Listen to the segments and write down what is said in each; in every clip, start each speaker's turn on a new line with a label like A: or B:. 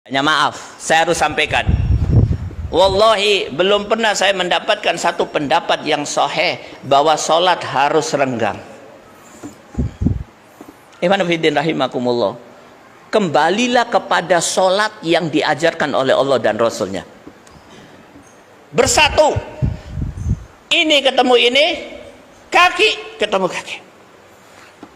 A: Hanya maaf, saya harus sampaikan. Wallahi belum pernah saya mendapatkan satu pendapat yang sahih bahwa sholat harus renggang. Iman fiddin rahimakumullah. Kembalilah kepada sholat yang diajarkan oleh Allah dan Rasulnya. Bersatu. Ini ketemu ini, kaki ketemu kaki.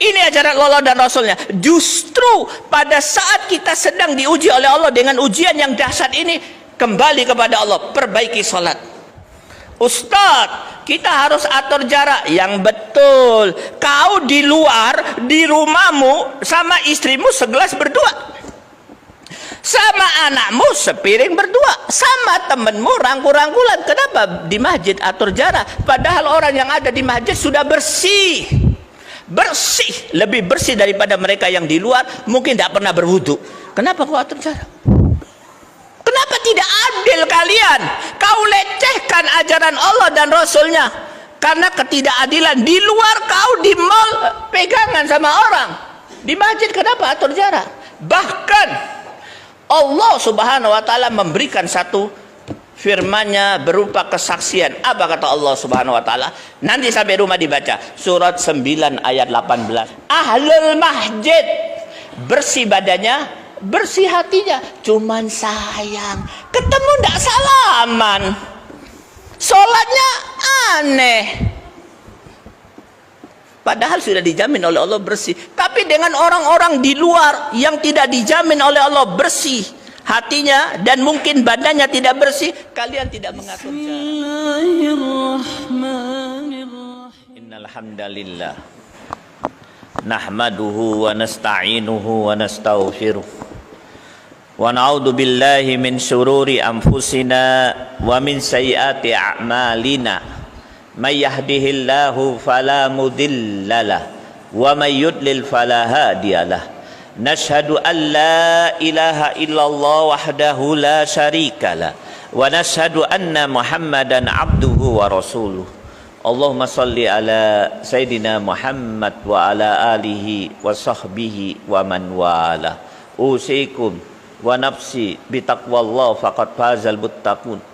A: Ini ajaran Allah dan Rasulnya. Justru pada saat kita sedang diuji oleh Allah dengan ujian yang dahsyat ini, kembali kepada Allah, perbaiki sholat. Ustadz, kita harus atur jarak. Yang betul, kau di luar, di rumahmu, sama istrimu segelas berdua, sama anakmu sepiring berdua, sama temenmu rangkul-rangkulan. Kenapa di masjid atur jarak? Padahal orang yang ada di masjid sudah bersih, lebih bersih daripada mereka yang di luar, mungkin tidak pernah berwudu. Kenapa kau atur jarak? Kenapa tidak adil kalian? Kau lecehkan ajaran Allah dan Rasulnya karena ketidakadilan. Di luar kau di mall pegangan sama orang, di masjid kenapa atur jarak? Bahkan Allah subhanahu wa ta'ala memberikan satu firman-Nya berupa kesaksian. Apa kata Allah subhanahu wa ta'ala? Nanti sampai rumah dibaca. Surat 9 ayat 18. Ahlul masjid, bersih badannya, bersih hatinya. Cuman sayang, ketemu ndak salaman, sholatnya aneh. Padahal sudah dijamin oleh Allah bersih. Tapi dengan orang-orang di luar yang tidak dijamin oleh Allah bersih hatinya dan mungkin badannya tidak bersih, kalian tidak mengatur jarak. Innal hamdalillah nahmaduhu wa nasta'inuhu wa nastaghfiruh wa na'udzu billahi min syururi anfusina wa min sayyiati a'malina. May yahdihillahu fala mudhillalah wa may yudlil fala hadiyalah. Nashhadu an la ilaha illallah wahdahu la syarikalah wa nashhadu anna Muhammadan abduhu wa rasuluh. Allahumma salli ala Sayyidina Muhammad wa ala alihi wa sahbihi wa man wala. Usikum wa nafsi bitaqwallah faqad fazal muttaqun.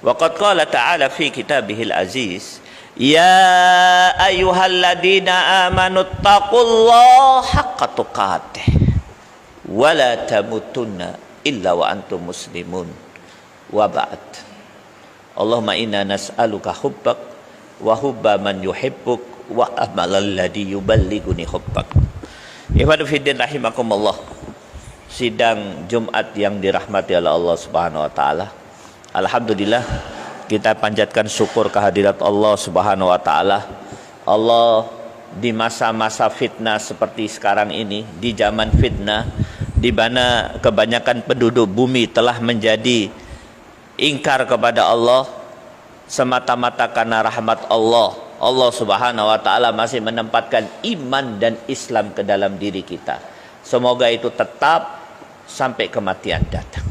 A: Wa qad qala ta'ala fi kitabihil aziz, ya ayyuhalladzina amanu taqullaha haqqa tuqatih wa la tamutunna illa wa antum muslimun. Wa ba'd. Allahumma inna nas'aluka hubbak wa hubba man yuhibbuk wa amalal ladzi yuballighuni hubbak. Ikhwanu fiddin rahimakumullah. Sidang Jumat yang dirahmati oleh Allah Subhanahu wa taala. Alhamdulillah, kita panjatkan syukur kehadirat Allah Subhanahu wa taala. Allah di masa-masa fitnah seperti sekarang ini, di zaman fitnah di mana kebanyakan penduduk bumi telah menjadi ingkar kepada Allah semata-mata karena rahmat Allah. Allah Subhanahu wa taala masih menempatkan iman dan Islam ke dalam diri kita. Semoga itu tetap sampai kematian datang.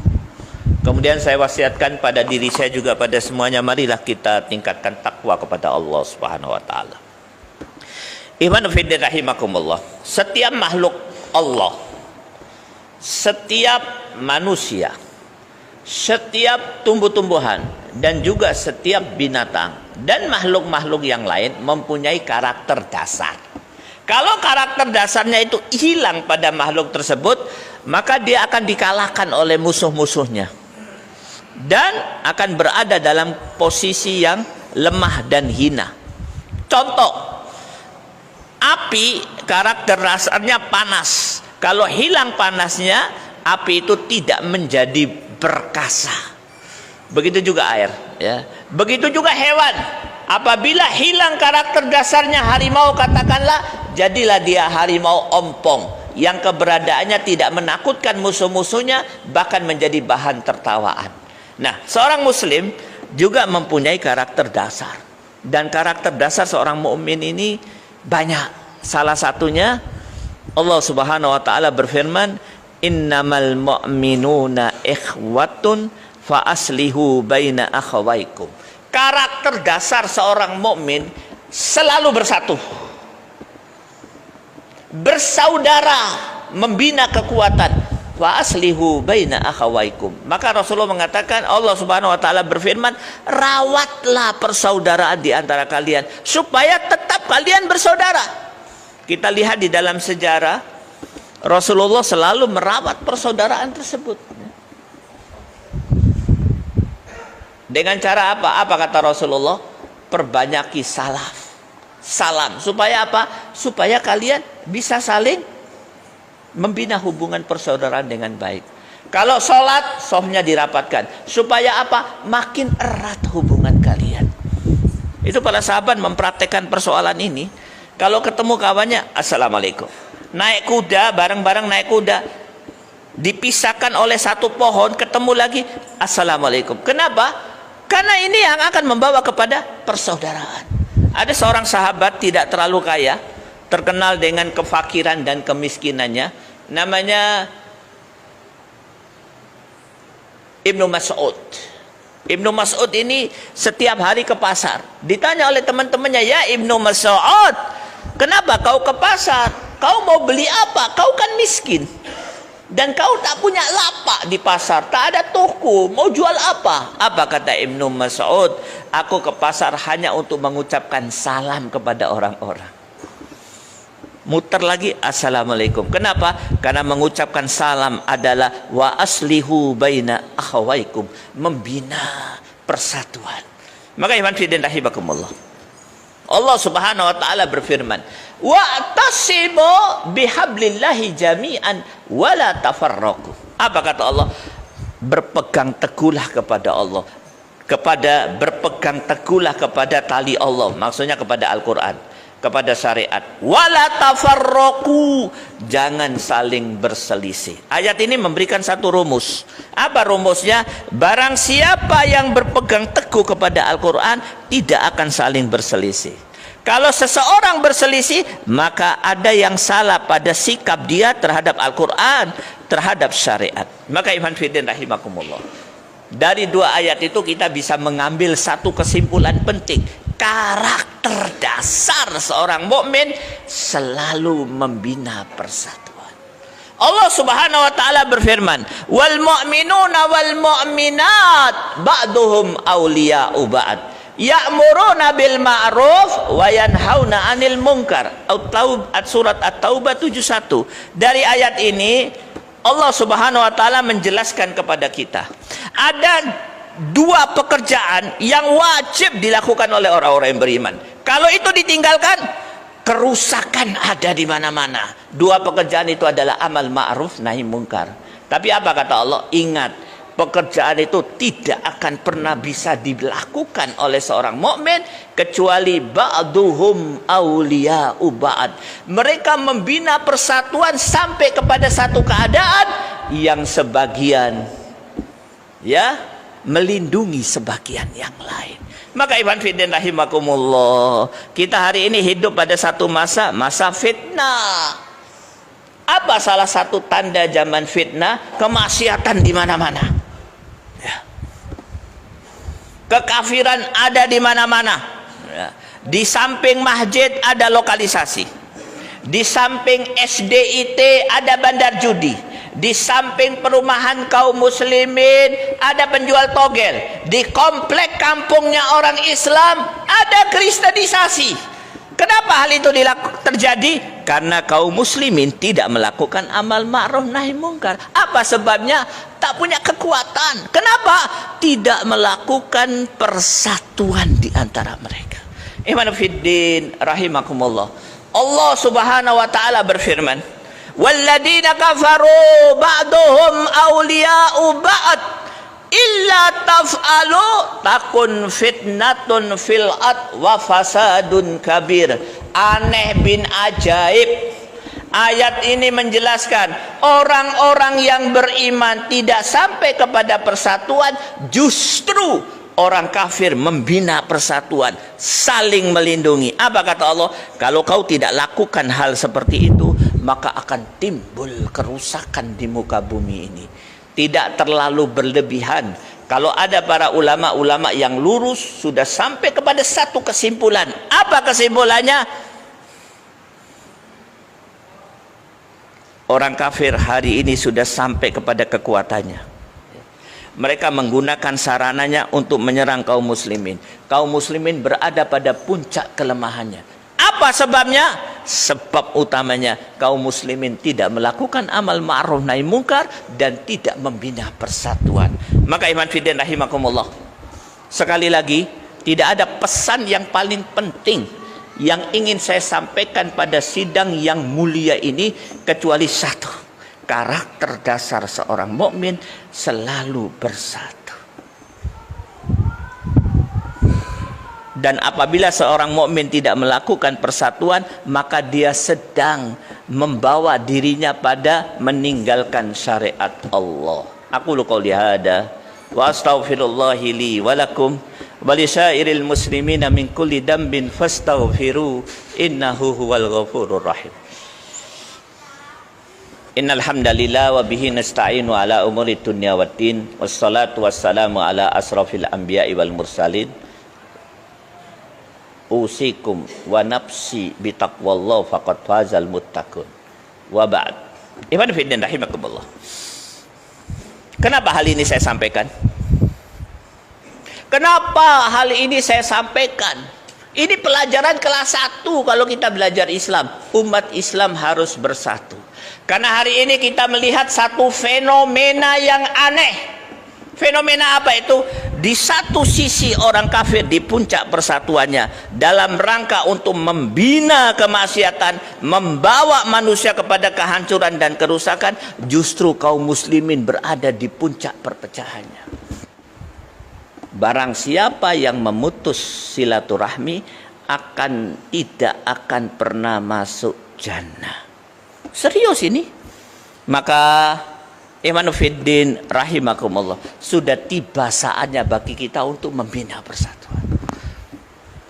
A: Kemudian saya wasiatkan pada diri saya juga pada semuanya, marilah kita tingkatkan takwa kepada Allah Subhanahu wa taala. Iman fiddin rahimakumullah. Setiap makhluk Allah, setiap manusia, setiap tumbuh-tumbuhan dan juga setiap binatang dan makhluk-makhluk yang lain mempunyai karakter dasar. Kalau karakter dasarnya itu hilang pada makhluk tersebut, maka dia akan dikalahkan oleh musuh-musuhnya dan akan berada dalam posisi yang lemah dan hina. Contoh, api karakter dasarnya panas. Kalau hilang panasnya, api itu tidak menjadi perkasa. Begitu juga air, ya. Begitu juga hewan. Apabila hilang karakter dasarnya harimau, katakanlah, jadilah dia harimau ompong yang keberadaannya tidak menakutkan musuh-musuhnya, bahkan menjadi bahan tertawaan. Nah, seorang muslim juga mempunyai karakter dasar. Dan karakter dasar seorang mukmin ini banyak. Salah satunya Allah Subhanahu wa taala berfirman, innamal mu'minuna ikhwatun fa aslihu baina akhawaikum. Karakter dasar seorang mukmin selalu bersatu, bersaudara, membina kekuatan. Wa aslihu baina akhawaikum. Maka Rasulullah mengatakan, Allah Subhanahu wa taala berfirman, rawatlah persaudaraan di antara kalian supaya tetap kalian bersaudara. Kita lihat di dalam sejarah, Rasulullah selalu merawat persaudaraan tersebut. Dengan cara apa? Apa kata Rasulullah? Perbanyaki salam. Supaya apa? Supaya kalian bisa saling membina hubungan persaudaraan dengan baik. Kalau sholat, softnya dirapatkan. Supaya apa? Makin erat hubungan kalian. Itu para sahabat mempraktekkan persoalan ini. Kalau ketemu kawannya, assalamualaikum. Naik kuda, bareng-bareng naik kuda. Dipisahkan oleh satu pohon, ketemu lagi, assalamualaikum. Kenapa? Karena ini yang akan membawa kepada persaudaraan. Ada seorang sahabat tidak terlalu kaya, terkenal dengan kefakiran dan kemiskinannya, namanya Ibnu Mas'ud. Ibnu Mas'ud ini setiap hari ke pasar. Ditanya oleh teman-temannya, ya Ibnu Mas'ud, kenapa kau ke pasar? Kau mau beli apa? Kau kan miskin. Dan kau tak punya lapak di pasar, tak ada toko, mau jual apa? Apa kata Ibnu Mas'ud? Aku ke pasar hanya untuk mengucapkan salam kepada orang-orang. Muter lagi, assalamualaikum. Kenapa? Karena mengucapkan salam adalah wa aslihu baina akhawaikum, membina persatuan. Maka iman fiddin rahimakumullah, Allah Subhanahu wa taala berfirman, wa'tasimu bihablillahi jami'an wala tafarraqu. Apa kata Allah? Berpegang teguhlah kepada Allah. Berpegang teguhlah kepada tali Allah. Maksudnya kepada Al-Qur'an, kepada syariat. Wala tafarraqu, jangan saling berselisih. Ayat ini memberikan satu rumus. Apa rumusnya? Barang siapa yang berpegang teguh kepada Al-Qur'an tidak akan saling berselisih. Kalau seseorang berselisih, maka ada yang salah pada sikap dia terhadap Al-Quran, terhadap syariat. Maka iman fiddin rahimakumullah, dari dua ayat itu kita bisa mengambil satu kesimpulan penting. Karakter dasar seorang mukmin selalu membina persatuan. Allah Subhanahu wa taala berfirman, wal mu'minuna wal mu'minat ba'duhum awliya'u ba'd. Ya'muruna bil ma'ruf wa yanhauna 'anil munkar. Surat At-Taubah 71. Dari ayat ini Allah Subhanahu wa taala menjelaskan kepada kita, ada dua pekerjaan yang wajib dilakukan oleh orang-orang yang beriman. Kalau itu ditinggalkan, kerusakan ada di mana-mana. Dua pekerjaan itu adalah amal ma'ruf nahi munkar. Tapi apa kata Allah? Ingat, pekerjaan itu tidak akan pernah bisa dilakukan oleh seorang mukmin kecuali ba'duhum awliya'u ba'd. Mereka membina persatuan sampai kepada satu keadaan yang sebagian melindungi sebagian yang lain. Maka iman fiddin rahimakumullah, kita hari ini hidup pada satu masa fitnah. Apa salah satu tanda zaman fitnah? Kemaksiatan di mana-mana. Kekafiran ada di mana-mana. Di samping masjid ada lokalisasi. Di samping SDIT ada bandar judi. Di samping perumahan kaum muslimin ada penjual togel. Di komplek kampungnya orang Islam ada kristenisasi. Kenapa hal itu terjadi? Karena kaum muslimin tidak melakukan amal ma'ruf nahi munkar. Apa sebabnya? Tak punya kekuatan. Kenapa? Tidak melakukan persatuan di antara mereka. Iman fiddin rahimakumullah, Allah Subhanahu wa taala berfirman, walladzina kafaru ba'duhum awliya'u ba'd illa taf'alu takun fitnatun fil ard wa fasadun kabir. Aneh bin ajaib, ayat ini menjelaskan orang-orang yang beriman tidak sampai kepada persatuan, justru orang kafir membina persatuan, saling melindungi. Apa kata Allah? Kalau kau tidak lakukan hal seperti itu, maka akan timbul kerusakan di muka bumi ini. Tidak terlalu berlebihan. Kalau ada para ulama-ulama yang lurus sudah sampai kepada satu kesimpulan. Apa kesimpulannya? orang kafir hari ini sudah sampai kepada kekuatannya. Mereka menggunakan sarananya untuk menyerang kaum muslimin. Kaum muslimin berada pada puncak kelemahannya. Apa sebabnya? Sebab utamanya kaum muslimin tidak melakukan amal ma'ruf nahi mungkar dan tidak membina persatuan. Maka iman fiddin rahimakumullah, sekali lagi, tidak ada pesan yang paling penting yang ingin saya sampaikan pada sidang yang mulia ini kecuali satu: karakter dasar seorang mukmin selalu bersatu. Dan apabila seorang mukmin tidak melakukan persatuan, maka dia sedang membawa dirinya pada meninggalkan syariat Allah. Aku qouli hada wa astaghfirullahi li wa lakum wa lisyairil muslimina min kulli dambin fastaghfiru innahu huwal ghafurur rahim. Innal hamdalillah wa bihi nasta'inu ala umuri dunya waddin wassalatu wassalamu ala asrafil anbiya'i wal mursalin. Usikum wa nafsi bitaqwallah faqad fazal muttaqun. Wa ba'd. Iman fiddin rahimakumullah. Kenapa hal ini saya sampaikan? Kenapa hal ini saya sampaikan? Ini pelajaran kelas 1 kalau kita belajar Islam. Umat Islam harus bersatu. Karena hari ini kita melihat satu fenomena yang aneh. Fenomena apa itu? Di satu sisi orang kafir di puncak persatuannya dalam rangka untuk membina kemaksiatan, membawa manusia kepada kehancuran dan kerusakan, justru kaum muslimin berada di puncak perpecahannya. Barang siapa yang memutus silaturahmi tidak akan pernah masuk jannah. Serius ini. Maka iman fiddin rahimakumullah, sudah tiba saatnya bagi kita untuk membina persatuan.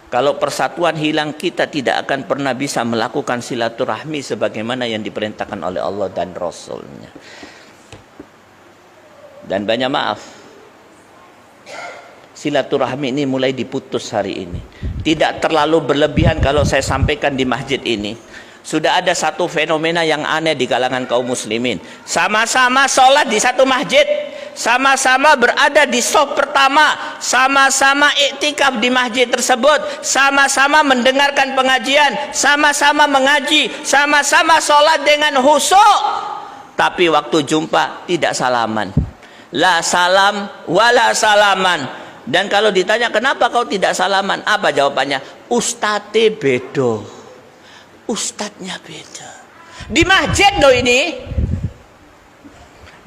A: Kalau persatuan hilang, kita tidak akan pernah bisa melakukan silaturahmi sebagaimana yang diperintahkan oleh Allah dan Rasulnya. Dan banyak maaf, silaturahmi ini mulai diputus hari ini. Tidak terlalu berlebihan kalau saya sampaikan di masjid ini. Sudah ada satu fenomena yang aneh di kalangan kaum muslimin. Sama-sama sholat di satu masjid, sama-sama berada di shaf pertama, sama-sama iktikaf di masjid tersebut, sama-sama mendengarkan pengajian, sama-sama mengaji, sama-sama sholat dengan khusyuk. Tapi waktu jumpa tidak salaman. La salam wala salaman. Dan kalau ditanya kenapa kau tidak salaman, apa jawabannya? Ustadz bedo. Ustadznya beda. Di masjid loh ini.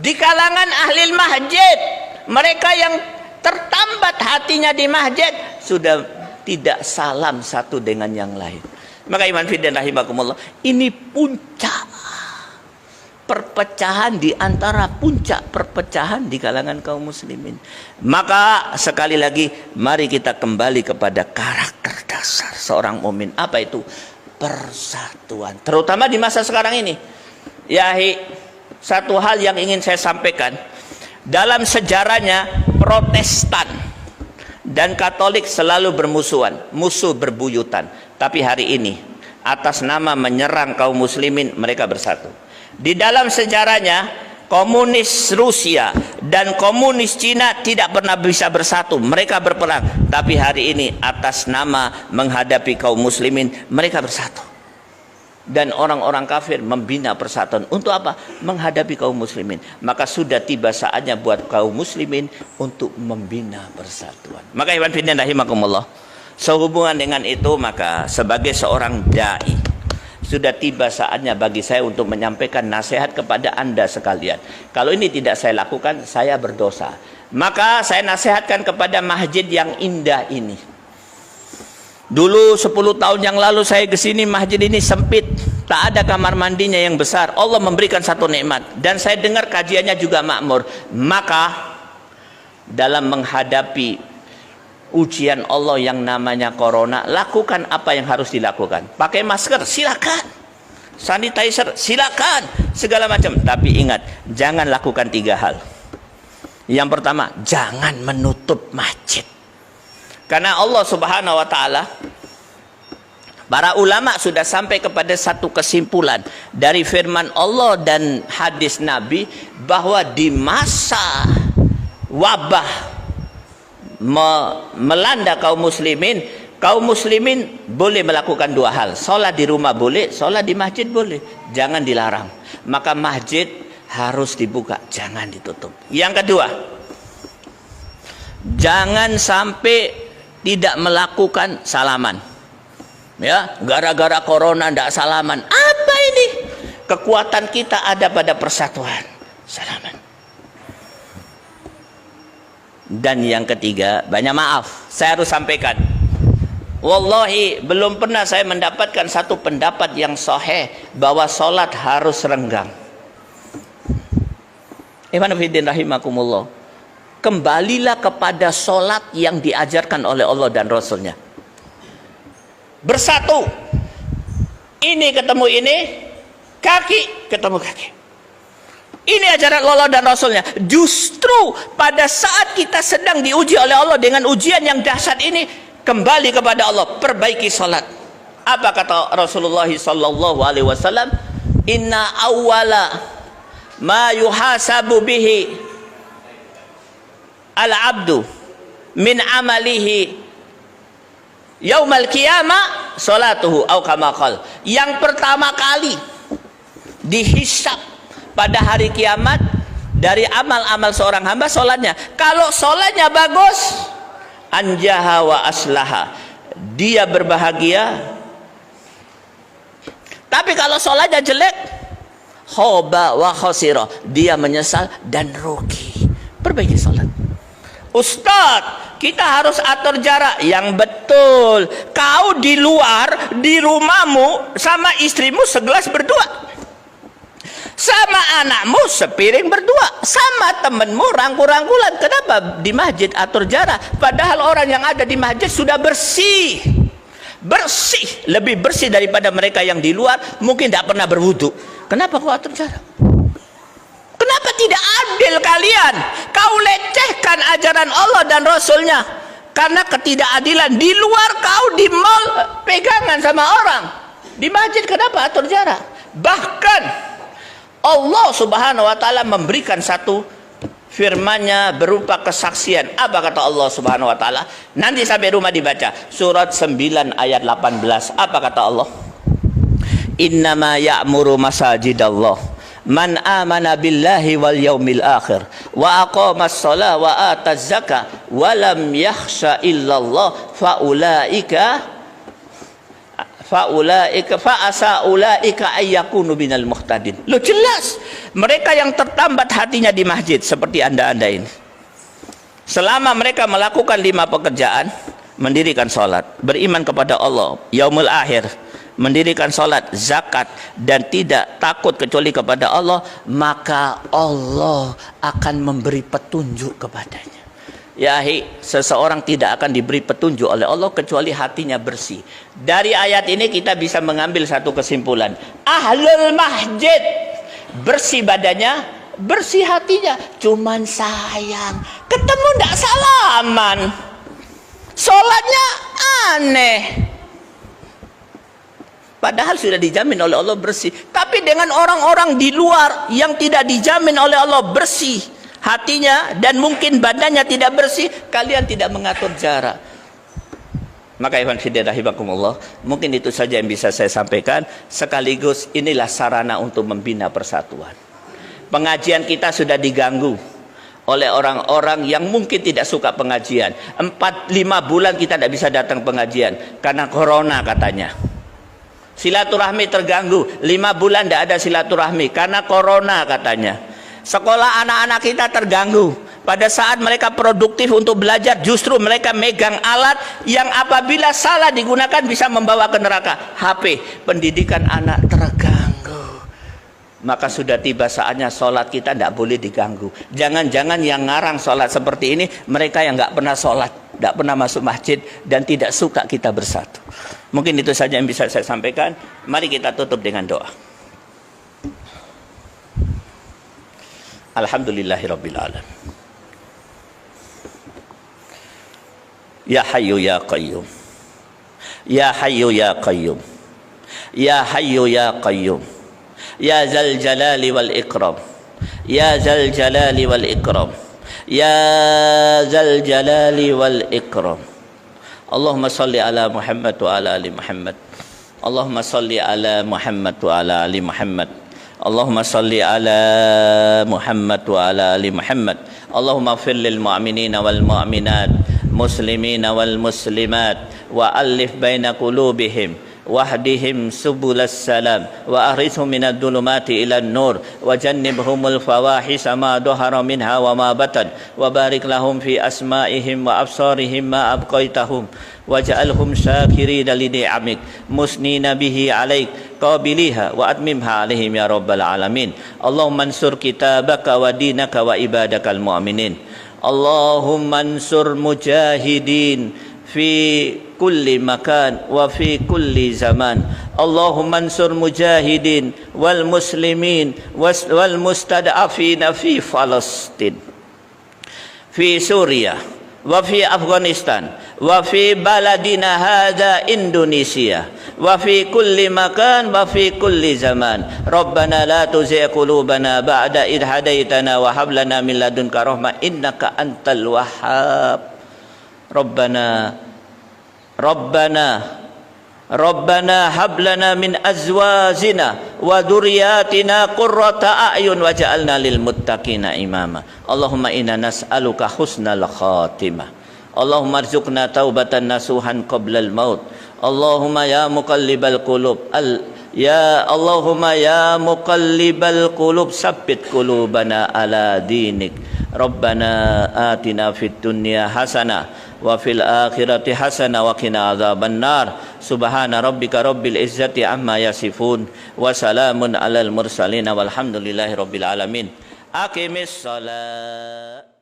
A: Di kalangan ahli masjid, mereka yang tertambat hatinya di masjid sudah tidak salam satu dengan yang lain. Maka iman fiddin rahimakumullah, ini puncak perpecahan di antara puncak perpecahan di kalangan kaum muslimin. Maka sekali lagi mari kita kembali kepada karakter dasar seorang mukmin. Apa itu? Persatuan, terutama di masa sekarang ini. Satu hal yang ingin saya sampaikan, dalam sejarahnya Protestan dan Katolik selalu bermusuhan, musuh berbuyutan. Tapi hari ini atas nama menyerang kaum muslimin mereka bersatu. Di dalam sejarahnya komunis Rusia dan komunis Cina tidak pernah bisa bersatu, mereka berperang. Tapi hari ini atas nama menghadapi kaum muslimin mereka bersatu. Dan orang-orang kafir membina persatuan untuk apa? Menghadapi kaum muslimin. Maka sudah tiba saatnya buat kaum muslimin untuk membina persatuan. Maka ikhwan fillah rahimakumullah, sehubungan dengan itu, maka sebagai seorang dai, sudah tiba saatnya bagi saya untuk menyampaikan nasihat kepada Anda sekalian. Kalau ini tidak saya lakukan, saya berdosa. Maka saya nasihatkan kepada masjid yang indah ini. Dulu 10 tahun yang lalu saya ke sini, masjid ini sempit, tak ada kamar mandinya yang besar. Allah memberikan satu nikmat dan saya dengar kajiannya juga makmur. Maka dalam menghadapi ujian Allah yang namanya corona, lakukan apa yang harus dilakukan. Pakai masker, silakan. Sanitizer, silakan. Segala macam. Tapi ingat, jangan lakukan 3 hal. Yang pertama, jangan menutup masjid. Karena Allah Subhanahu wa taala Para ulama sudah sampai kepada satu kesimpulan dari firman Allah dan hadis Nabi bahwa di masa wabah melanda kaum muslimin boleh melakukan dua hal. Sholat di rumah boleh, sholat di masjid boleh. Jangan dilarang. Maka masjid harus dibuka, jangan ditutup. Yang kedua, jangan sampai tidak melakukan salaman. Ya, gara-gara corona tidak salaman. Apa ini? Kekuatan kita ada pada persatuan. Salaman. Dan yang ketiga, banyak maaf, saya harus sampaikan. Wallahi, belum pernah saya mendapatkan satu pendapat yang sahih bahwa sholat harus renggang. Iman fiddin rahimakumullah. Kembalilah kepada sholat yang diajarkan oleh Allah dan Rasulnya. Bersatu, ini ketemu ini, kaki ketemu kaki. Ini ajaran Allah dan Rasulnya. Justru pada saat kita sedang diuji oleh Allah dengan ujian yang dahsyat ini, kembali kepada Allah, perbaiki salat. Apa kata Rasulullah sallallahu alaihi wasallam? Inna awwala ma yuhasabu bihi al-abdu min amalihi yaumal qiyamah salatuhu au kama qala. Yang pertama kali dihisab pada hari kiamat dari amal-amal seorang hamba salatnya. Kalau salatnya bagus, anjaha wa aslaha, dia berbahagia. Tapi kalau salatnya jelek, khoba wa khosira, dia menyesal dan rugi. Perbaiki salat. Ustadz, kita harus atur jarak yang betul. Kau di luar, di rumahmu sama istrimu segelas berdua, sama anakmu sepiring berdua, sama temenmu rangkul-rangkulan. Kenapa di masjid atur jarak? Padahal orang yang ada di masjid sudah bersih, lebih bersih daripada mereka yang di luar, mungkin tidak pernah berwudu. Kenapa kau atur jarak? Kenapa tidak adil kalian? Kau lecehkan ajaran Allah dan Rasulnya karena ketidakadilan. Di luar kau di mall pegangan sama orang, di masjid kenapa atur jarak? Bahkan Allah subhanahu wa ta'ala memberikan satu firman-Nya berupa kesaksian. Apa kata Allah subhanahu wa ta'ala? Nanti sampai rumah dibaca surat 9 ayat 18. Apa kata Allah? Innama ya'muru masajidallah man amana billahi wal yaumil akhir wa aqamas shalah wa ataz zakah wa lam yakhsha illallah faulaika ayyakunu minal muhtadin. Loh, jelas mereka yang tertambat hatinya di masjid seperti anda-anda ini, selama mereka melakukan 5 pekerjaan: mendirikan salat, beriman kepada Allah, yaumul akhir, mendirikan salat, zakat, dan tidak takut kecuali kepada Allah, maka Allah akan memberi petunjuk kepadanya. Yahi, seseorang tidak akan diberi petunjuk oleh Allah kecuali hatinya bersih. Dari ayat ini kita bisa mengambil satu kesimpulan. Ahlul masjid bersih badannya, bersih hatinya. Cuman sayang, ketemu ndak salaman, sholatnya aneh. Padahal sudah dijamin oleh Allah bersih. Tapi dengan orang-orang di luar yang tidak dijamin oleh Allah bersih hatinya dan mungkin badannya tidak bersih, kalian tidak mengatur jarak. Maka ikhwan fillah rahimakumullah, mungkin itu saja yang bisa saya sampaikan. Sekaligus inilah sarana untuk membina persatuan. Pengajian kita sudah diganggu oleh orang-orang yang mungkin tidak suka pengajian. 4-5 bulan kita tidak bisa datang pengajian karena corona katanya. Silaturahmi terganggu, 5 bulan tidak ada silaturahmi karena corona katanya. Sekolah anak-anak kita terganggu. Pada saat mereka produktif untuk belajar, justru mereka megang alat yang apabila salah digunakan bisa membawa ke neraka. HP, pendidikan anak terganggu. Maka sudah tiba saatnya sholat kita tidak boleh diganggu. Jangan-jangan yang ngarang sholat seperti ini mereka yang nggak pernah sholat, tidak pernah masuk masjid, dan tidak suka kita bersatu. Mungkin itu saja yang bisa saya sampaikan. Mari kita tutup dengan doa. Alhamdulillahirabbil alamin. Ya Hayyu ya Qayyum Ya Hayyu Ya Qayyum, Ya Hayyu Ya Qayyum, Ya Zal Jalali wal Ikram, Ya Zal Jalali wal Ikram, Ya Zal Jalali wal Ikram. Allahumma salli ala Muhammad wa ala ali Muhammad. Allahumma salli ala Muhammad wa ala ali Muhammad. Allahumma salli ala Muhammad wa ala ali Muhammad. Allahumma ighfir lil mu'minina wal mu'minat, muslimina wal muslimat, wa alif baina qulubihim, wahdihim subulas salam, wa ahrishum minad dhulumati ilan nur, wa jannibhumul fawahisha ma dhahara minha wa ma batan, wa barik lahum fi asma'ihim wa absarihim ma abqaitahum, waj'alhum syakirina li ni'amik musnina bihi alaik qabiliha wa atmimha alaihim ya rabbal alamin. Allahumma ansur kitabaka wa dinaka wa ibadakal mu'minin. Allahumma ansur mujahidin fi kulli makan wa fi kulli zaman. Allahumma ansur mujahidin wal muslimin wal mustad'afina fi Palestin, fi Suriah, wa fi Afghanistan, wa fi baladina hadha Indonesia, wa fi kulli makan wa fi kulli zaman. Rabbana la tuzigh qulubana ba'da idh hadaitana wa hab lana min ladunka rahmah innaka antal wahhab. Rabbana hab lana min azwajina wa dhurriyyatina qurrata a'yun waj'alna lil muttaqina imama. Allahumma inna nas'aluka husnal khatimah. Allahumma arzuqna taubatan nasuhan qablal maut. Allahumma ya muqallibal qulub Allahumma ya muqallibal qulub sabbit qulubana ala dinik. Rabbana atina fid dunya hasanah wa fil akhirati hasanah wa qina adzaban nar. Subhana rabbika rabbil izzati amma yasifun wa salamun alal mursalin walhamdulillahi rabbil alamin. Aqimis shalah.